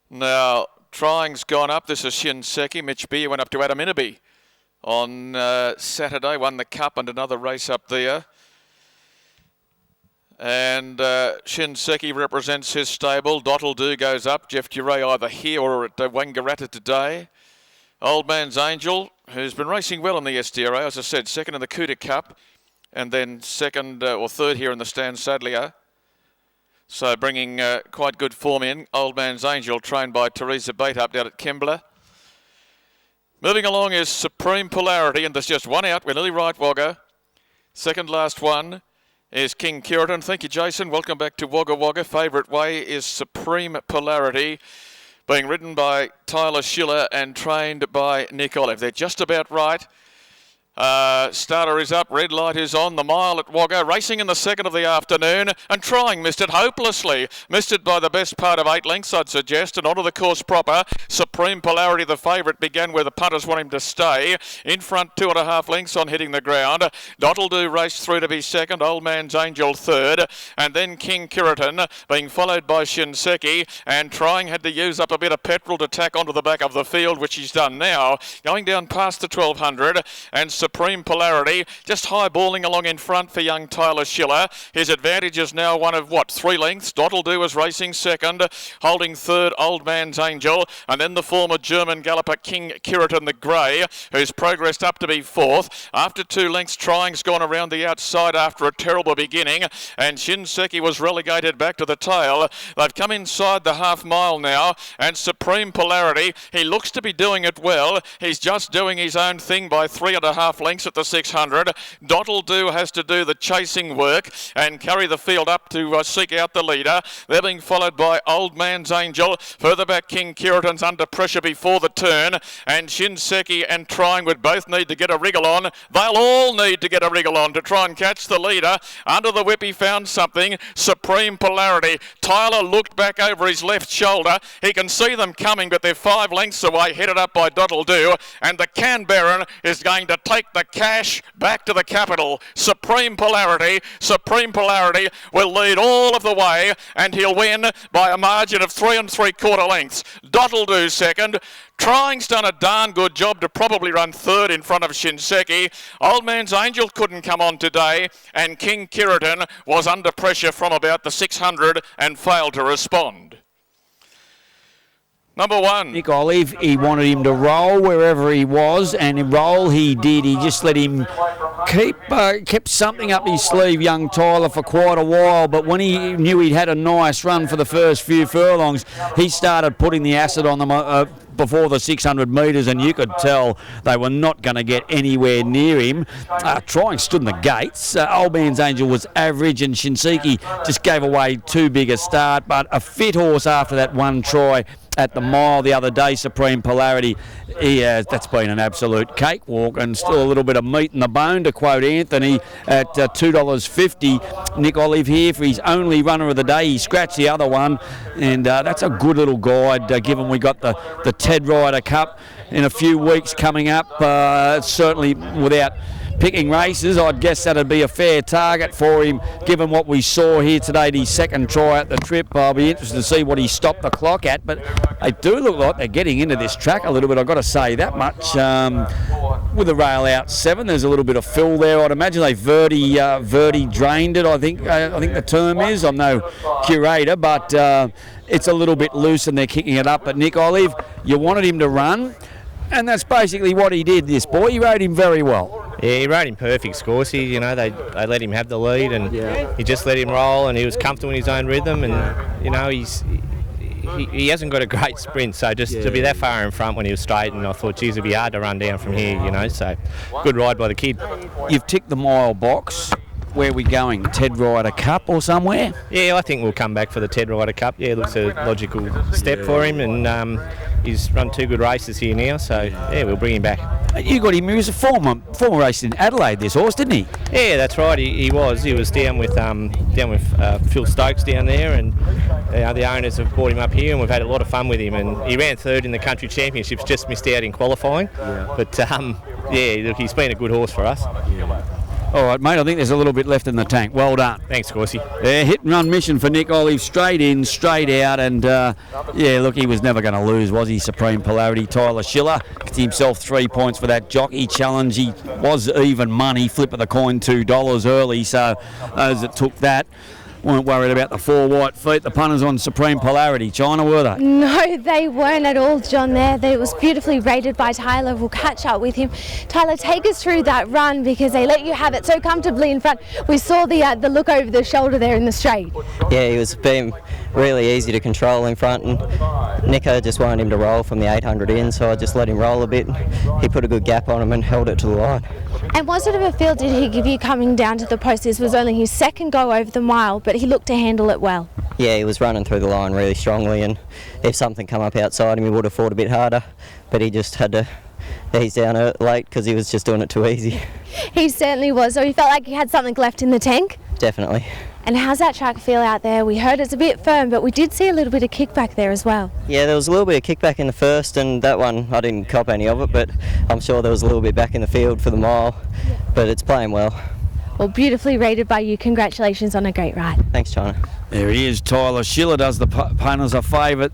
Now, trying's gone up. This is Shinseki. Mitch Beer went up to Adam Inaby on Saturday, won the Cup and another race up there. And Shinseki represents his stable. Dottle Do goes up. Jeff Duray either here or at Wangaratta today. Old Man's Angel, who's been racing well in the SDRA, as I said, second in the Kuta Cup, and then second or third here in the Stan Sadlier. So bringing quite good form in. Old Man's Angel, trained by Teresa Bate up down at Kembla. Moving along is Supreme Polarity, and there's just one out. We're nearly right, Wagga. Second last one is King Kiriton. Thank you, Jason. Welcome back to Wagga Wagga. Favourite way is Supreme Polarity, being ridden by Tyler Schiller and trained by Nick Olive. They're just about right. Starter is up, red light is on, the mile at Wagga, racing in the second of the afternoon, and trying missed it hopelessly. Missed it by the best part of 8 lengths, I'd suggest, and onto the course proper. Supreme Polarity, the favourite, began where the punters want him to stay. In front, 2.5 lengths on hitting the ground. Dottle Do raced through to be second, Old Man's Angel third, and then King Kiriton, being followed by Shinseki, and trying had to use up a bit of petrol to tack onto the back of the field, which he's done now. Going down past the 1200, and Supreme Polarity just high-balling along in front for young Tyler Schiller. His advantage is now one of, 3 lengths. Dottle Do is racing second, holding third Old Man's Angel, and then the former German galloper King Kiriton the Grey, who's progressed up to be fourth. After 2 lengths, Trying's gone around the outside after a terrible beginning, and Shinseki was relegated back to the tail. They've come inside the half mile now, and Supreme Polarity, he looks to be doing it well. He's just doing his own thing by 3.5 lengths at the 600. Dottle Do has to do the chasing work and carry the field up to seek out the leader. They're being followed by Old Man's Angel. Further back, King Kiriton's under pressure before the turn, and Shinseki and Trying would both need to get a wriggle on. They'll all need to get a wriggle on to try and catch the leader. Under the whip he found something. Supreme Polarity. Tyler looked back over his left shoulder. He can see them coming, but they're 5 lengths away, headed up by Dottle Do, and the Canberran is going to take the cash back to the capital. Supreme Polarity will lead all of the way, and he'll win by a margin of 3 3/4 lengths. Dottle Do second. Trying's done a darn good job to probably run third in front of Shinseki. Old Man's Angel couldn't come on today, and King Kiriton was under pressure from about the 600 and failed to respond. Number 1. Nick Olive, he wanted him to roll wherever he was, and roll he did. He just let him kept something up his sleeve, young Tyler, for quite a while. But when he knew he'd had a nice run for the first few furlongs, he started putting the acid on them before the 600 metres, and you could tell they were not going to get anywhere near him. Trying stood in the gates. Old Man's Angel was average, and Shinseki just gave away too big a start. But a fit horse after that one try at the mile the other day, Supreme Polarity, that's been an absolute cakewalk, and still a little bit of meat in the bone, to quote Anthony, at $2.50. Nick Olive here for his only runner of the day. He scratched the other one, and that's a good little guide, given we got the Ted Ryder Cup in a few weeks coming up. Certainly without picking races, I'd guess that'd be a fair target for him, given what we saw here today, his second try at the trip. I'll be interested to see what he stopped the clock at, but they do look like they're getting into this track a little bit, I've got to say that much. With the rail out 7, there's a little bit of fill there. I'd imagine they verti drained it, I think the term is. I'm no curator, but it's a little bit loose and they're kicking it up. But Nick Olive, you wanted him to run, and that's basically what he did, this boy. He rode him very well. Yeah, he rode in perfect, Scorsese. You know, they let him have the lead, and he just let him roll, and he was comfortable in his own rhythm. And you know, he hasn't got a great sprint, so just to be that far in front when he was straight, and I thought, geez, it'd be hard to run down from here. You know, so good ride by the kid. You've ticked the mile box. Where are we going? Ted Ryder Cup or somewhere? Yeah, I think we'll come back for the Ted Ryder Cup. Yeah, it looks a logical step for him, and he's run 2 good races here now, so yeah, we'll bring him back. You got him. He was a former race in Adelaide, this horse, didn't he? Yeah, that's right. He was down with Phil Stokes down there, and the owners have brought him up here, and we've had a lot of fun with him. And he ran third in the country championships, just missed out in qualifying. But yeah, look, he's been a good horse for us. All right, mate, I think there's a little bit left in the tank. Well done. Thanks, Scorsy. Yeah, hit and run mission for Nick Olive, straight in, straight out, and yeah, look, he was never going to lose, was he? Supreme Polarity. Tyler Schiller gets himself 3 points for that jockey challenge. He was even money, flip of the coin $2 early, so those that took that weren't worried about the 4 white feet. The punters on Supreme Polarity, China, were they? No, they weren't at all, John, there. It was beautifully rated by Tyler. We'll catch up with him. Tyler, take us through that run because they let you have it so comfortably in front. We saw the look over the shoulder there in the straight. Yeah, he was being really easy to control in front, and Nico just wanted him to roll from the 800 in, so I just let him roll a bit. He put a good gap on him and held it to the line. And what sort of a feel did he give you coming down to the post? This was only his second go over the mile, but he looked to handle it well. Yeah, he was running through the line really strongly, and if something come up outside him, he would have fought a bit harder, but he just had to ease down late because he was just doing it too easy. He certainly was. So he felt like he had something left in the tank? Definitely. And how's that track feel out there? We heard it's a bit firm, but we did see a little bit of kickback there as well. Yeah, there was a little bit of kickback in the first, and that one I didn't cop any of it, but I'm sure there was a little bit back in the field for the mile, but it's playing well. Well, beautifully rated by you. Congratulations on a great ride. Thanks, China. There he is, Tyler Schiller does the punters a favourite.